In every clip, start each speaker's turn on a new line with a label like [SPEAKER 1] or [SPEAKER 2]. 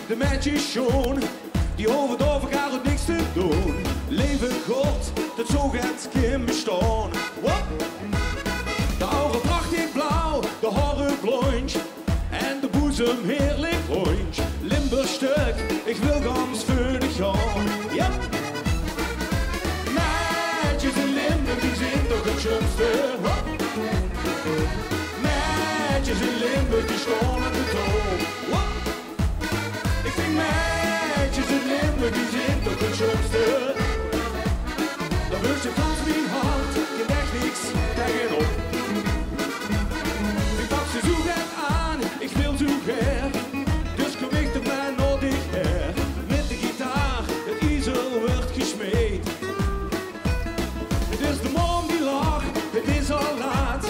[SPEAKER 1] de meisjes schoon, die hoeven over elkaar ook niks te doen. Leven God, dat zo gaat geen bestaan. De oude pracht in blauw, de haren blond en de boezem heerlijk rond. Limburgstuk, ik wil gans vurig gaan. Ja. Meisjes in Limburg, die zijn toch het schoonste. Meisjes in Limburg, die staan aan de toon. Ik vind meisjes in Limburg, die zijn toch het schoonste. Dan wist je Frans mijn hart, je echt niks tegenop. Ik pak ze zo graag aan, ik wil zo graag. Dus kom ik er maar nodig her. Met de gitaar, het ijzer wordt gesmeed. Het is de man die lacht, het is al laat.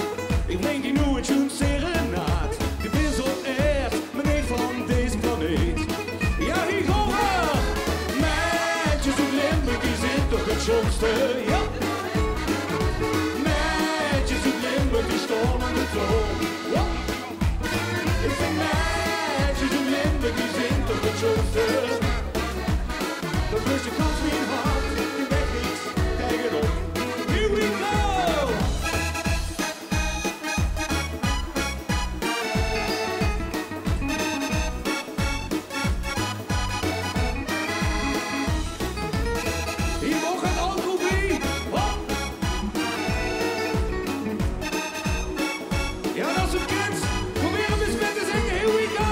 [SPEAKER 1] Ik breng die nu een tune serenaat. De wissel echt, meneer van deze planeet. Ja, hier gaan we! Meisjes uit Limburg, die zijn toch het schoonste, ja. Meisjes uit Limburg, die staan aan de toon. Ja. Ik vind meisjes uit Limburg, die zijn toch het schoonste. Dat wist je kans niet hard, die weg niks tegenop. Here we go! Hier mocht het alcohol bij. Hop! Ja, dat is het kind. Probeer hem eens met te zingen. Here we go!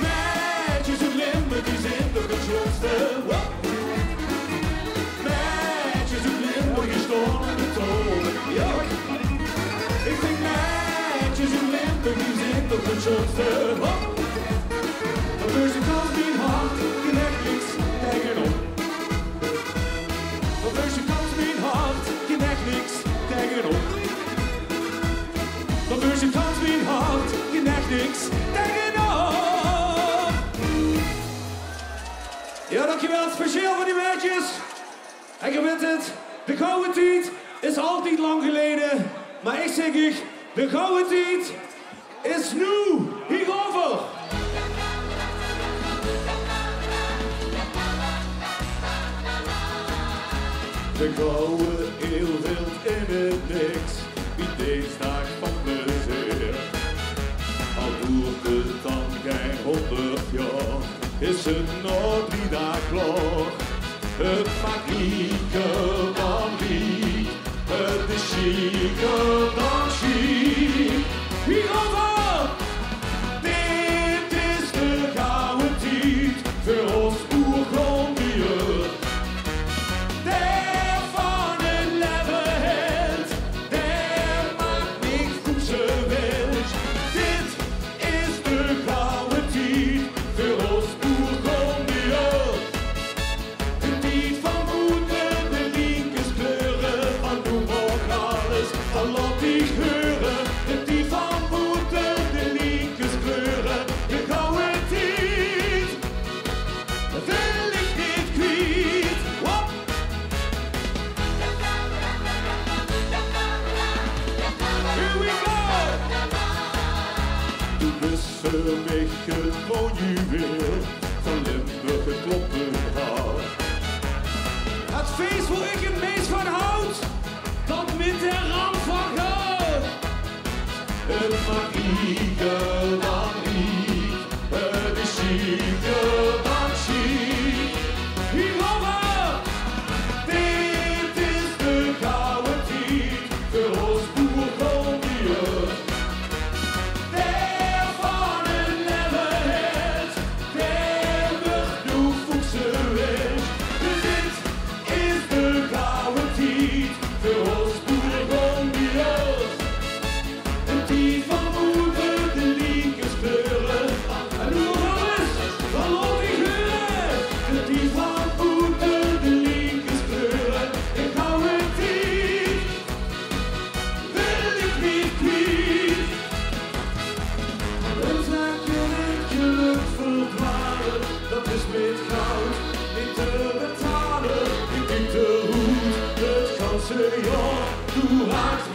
[SPEAKER 1] Meisjes uit Limburg, die zijn toch het schoonste. Hop! Meisjes uit Limburg, die staan aan de toon. Ja! Ik vind meisjes uit Limburg, die zijn toch het schoonste. Hop! Dan wist je kans mijn hart, je legt niks tegenop. Dan wist je kans mijn hart, je legt niks tegenop. Dan wist je kans mijn hart, je legt niks tegenop. Ja, dankjewel. Speciaal voor die meisjes. En je weet het, de gouden tijd is altijd lang geleden. Maar ik zeg je, de gouden tijd is nu. Hierover. De gouden eeuw wilt in het niks, wie deze dag van plezier. Al doet het dan geen 100 jaar, is het nog 3 dagen klaar. Het maakt rieker dan riek, het is chiquer dan chic. Hierover! Dit is de gouden tijd voor ons Bourgondiër. Voor mij het monument van Limburg, het kloppenhaal. Het feest waar ik het meest van houd, dat met de rand van goud. Het mag rieker dan riek, het is chiquer dan chic. Hierover, dit is de gouden tijd voor ons Bourgondiër. Ja, du raakt